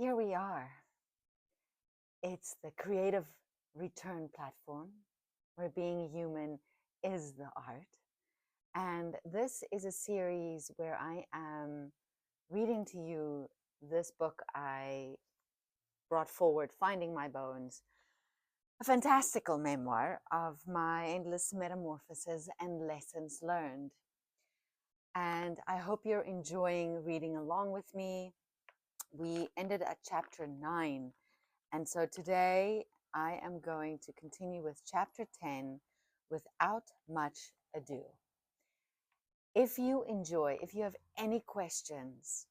Here we are. It's the creative return platform where being human is the art. And this is a series where I am reading to you this book I brought forward, Finding My Bones, a fantastical memoir of my endless metamorphoses and lessons learned. And I hope you're enjoying reading along with me. We ended at chapter 9. And so today I am going to continue with chapter 10, Without Much Ado. If you enjoy, if you have any questions,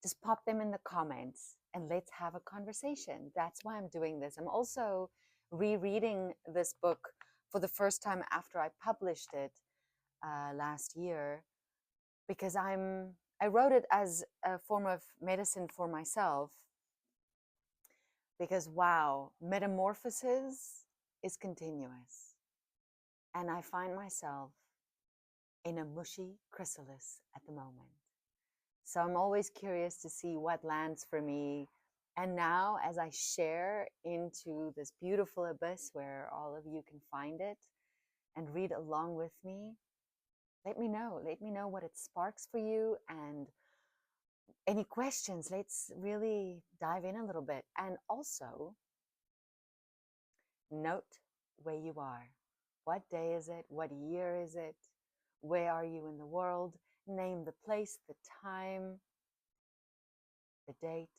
just pop them in the comments and let's have a conversation. That's why I'm doing this. I'm also rereading this book for the first time after I published it last year, because I wrote it as a form of medicine for myself. Because wow, metamorphosis is continuous. And I find myself in a mushy chrysalis at the moment. So I'm always curious to see what lands for me. And now as I share into this beautiful abyss where all of you can find it and read along with me, let me know what it sparks for you, and any questions. Let's really dive in a little bit. And also, note where you are. What day is it? What year is it? Where are you in the world? Name the place, the time, the date,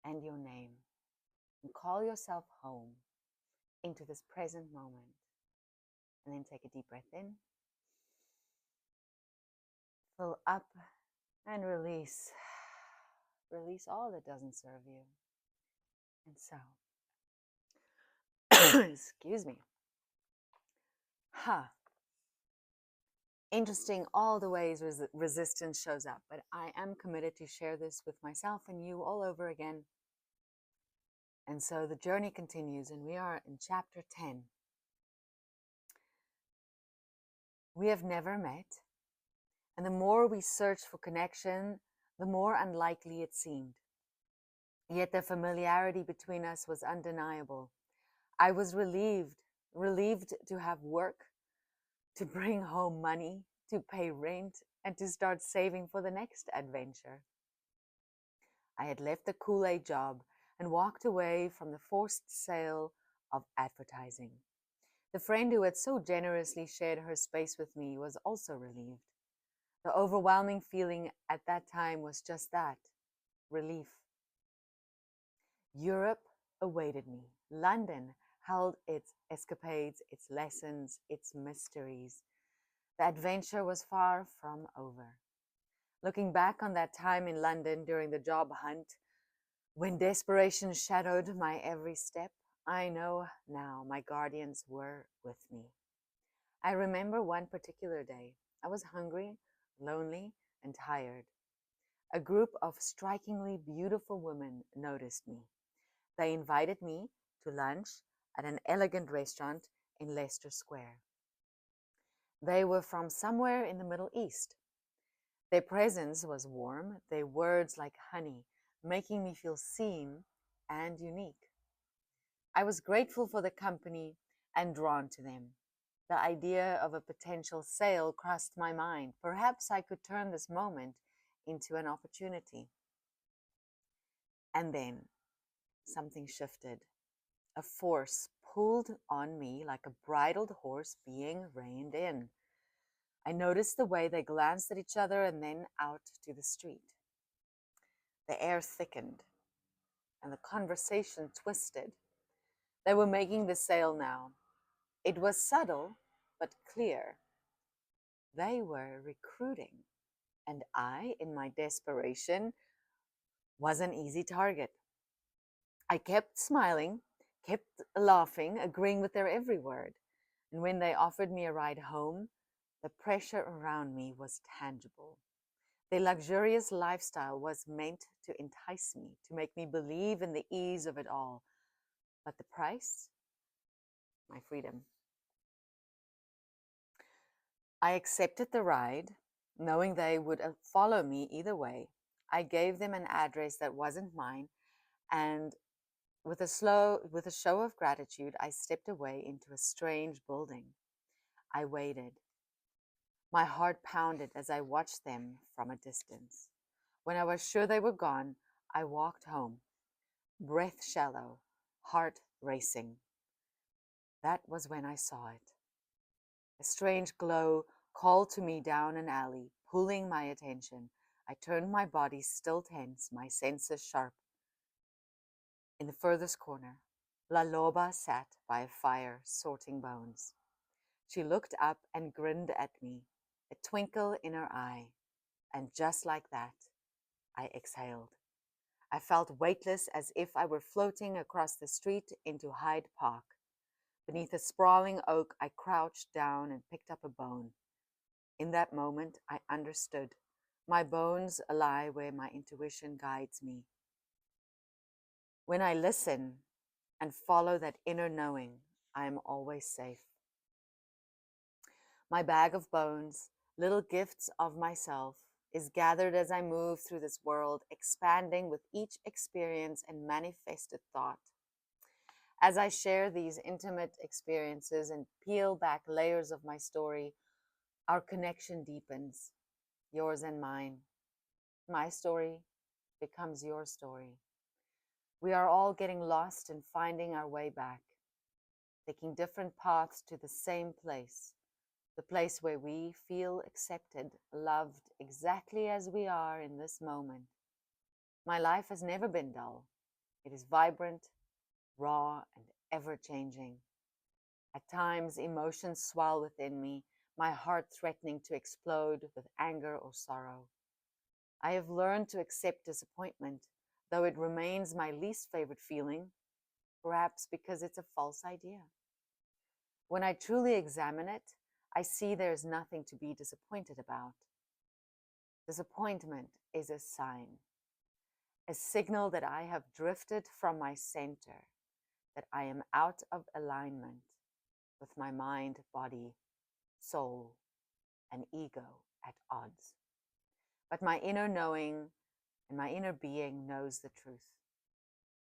and your name. And call yourself home into this present moment. And then take a deep breath in. Fill up and release. Release all that doesn't serve you. And so, excuse me. Interesting, all the ways resistance shows up, but I am committed to share this with myself and you all over again. And so the journey continues, and we are in chapter 10. We have never met, and the more we searched for connection, the more unlikely it seemed. Yet the familiarity between us was undeniable. I was relieved to have work, to bring home money, to pay rent, and to start saving for the next adventure. I had left the Kool-Aid job and walked away from the forced sale of advertising. The friend who had so generously shared her space with me was also relieved. The overwhelming feeling at that time was just that, relief. Europe awaited me. London held its escapades, its lessons, its mysteries. The adventure was far from over. Looking back on that time in London during the job hunt, when desperation shadowed my every step, I know now my guardians were with me. I remember one particular day. I was hungry, lonely, and tired. A group of strikingly beautiful women noticed me. They invited me to lunch at an elegant restaurant in Leicester Square. They were from somewhere in the Middle East. Their presence was warm, their words like honey, making me feel seen and unique. I was grateful for the company and drawn to them. The idea of a potential sale crossed my mind. Perhaps I could turn this moment into an opportunity. And then something shifted. A force pulled on me like a bridled horse being reined in. I noticed the way they glanced at each other and then out to the street. The air thickened and the conversation twisted. They were making the sale now. It was subtle but clear. They were recruiting, and I, in my desperation, was an easy target. I kept smiling, kept laughing, agreeing with their every word. And when they offered me a ride home, the pressure around me was tangible. Their luxurious lifestyle was meant to entice me, to make me believe in the ease of it all. But the price? My freedom. I accepted the ride, knowing they would follow me either way. I gave them an address that wasn't mine, and with a show of gratitude, I stepped away into a strange building. I waited. My heart pounded as I watched them from a distance. When I was sure they were gone, I walked home, breath shallow, heart racing. That was when I saw it. A strange glow called to me down an alley, pulling my attention. I turned my body still tense, my senses sharp. In the furthest corner, La Loba sat by a fire, sorting bones. She looked up and grinned at me, a twinkle in her eye, and just like that, I exhaled. I felt weightless, as if I were floating across the street into Hyde Park. Beneath a sprawling oak, I crouched down and picked up a bone. In that moment, I understood. My bones lie where my intuition guides me. When I listen and follow that inner knowing, I am always safe. My bag of bones, little gifts of myself, is gathered as I move through this world, expanding with each experience and manifested thought. As I share these intimate experiences and peel back layers of my story, our connection deepens, yours and mine. My story becomes your story. We are all getting lost and finding our way back, taking different paths to the same place, the place where we feel accepted, loved exactly as we are in this moment. My life has never been dull. It is vibrant, raw, and ever-changing. At times, emotions swell within me, my heart threatening to explode with anger or sorrow. I have learned to accept disappointment, though it remains my least favorite feeling, perhaps because it's a false idea. When I truly examine it, I see there is nothing to be disappointed about. Disappointment is a sign, a signal that I have drifted from my center, that I am out of alignment with my mind, body, soul, and ego at odds. But my inner knowing and my inner being knows the truth.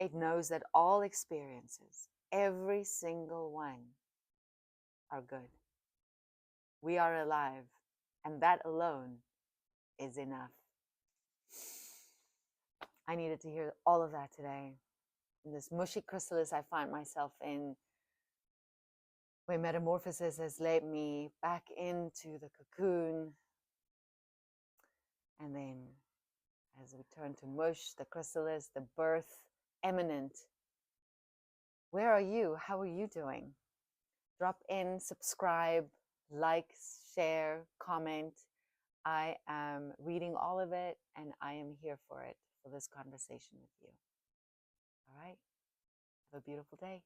It knows that all experiences, every single one, are good. We are alive, and that alone is enough. I needed to hear all of that today. In this mushy chrysalis I find myself in, where metamorphosis has led me back into the cocoon. And then as we turn to mush, the chrysalis, the birth imminent. Where are you? How are you doing? Drop in, subscribe, like, share, comment. I am reading all of it, and I am here for it, for this conversation with you. All right? Have a beautiful day.